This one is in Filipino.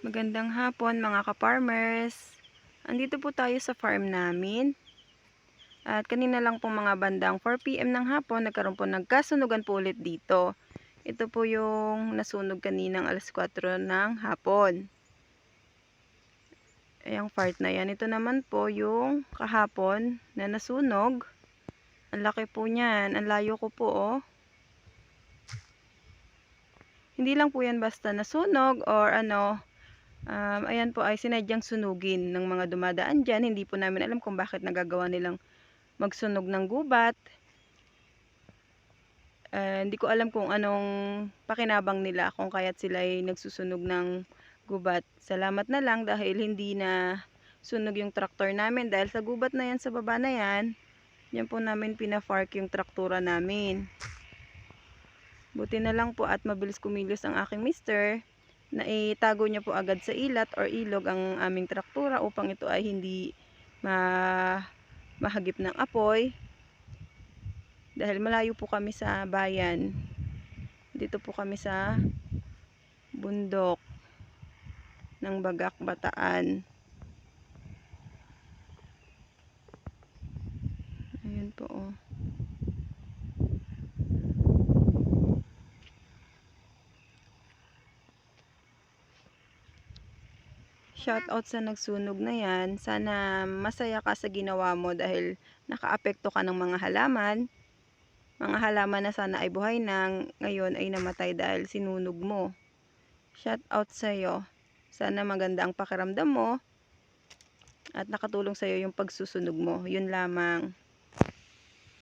Magandang hapon mga ka-farmers. Andito po tayo sa farm namin. At kanina lang pong mga bandang 4 PM ng hapon, nagkasunugan po ulit dito. Ito po yung nasunog kaninang alas 4 ng hapon. Ayang part na yan. Ito naman po yung kahapon na nasunog. Ang laki po niyan. Ang layo ko po oh. Hindi lang po yan basta nasunog or ayan po ay sinadyang sunugin ng mga dumadaan dyan. Hindi po namin alam kung bakit nagagawa nilang magsunog ng gubat. Hindi ko alam kung anong pakinabang nila kung kaya't sila ay nagsusunog ng gubat. Salamat na lang dahil hindi na sunog yung traktor namin. Dahil sa gubat na yan sa baba na yan, yan po namin pinapark yung traktura namin. Buti na lang po at mabilis kumilos ang aking mister na itago niya po agad sa ilat or ilog ang aming traktura upang ito ay hindi mahagip ng apoy. Dahil malayo po kami sa bayan. Dito po kami sa bundok ng Bagak, Bataan. Ayan po oh. Shout out sa nagsunog na yan. Sana masaya ka sa ginawa mo dahil nakaapekto ka ng mga halaman. Mga halaman na sana ay buhay na, ngayon ay namatay dahil sinunog mo. Shout out sa iyo. Sana maganda ang pakiramdam mo at nakatulong sa iyo yung pagsusunog mo. Yun lamang.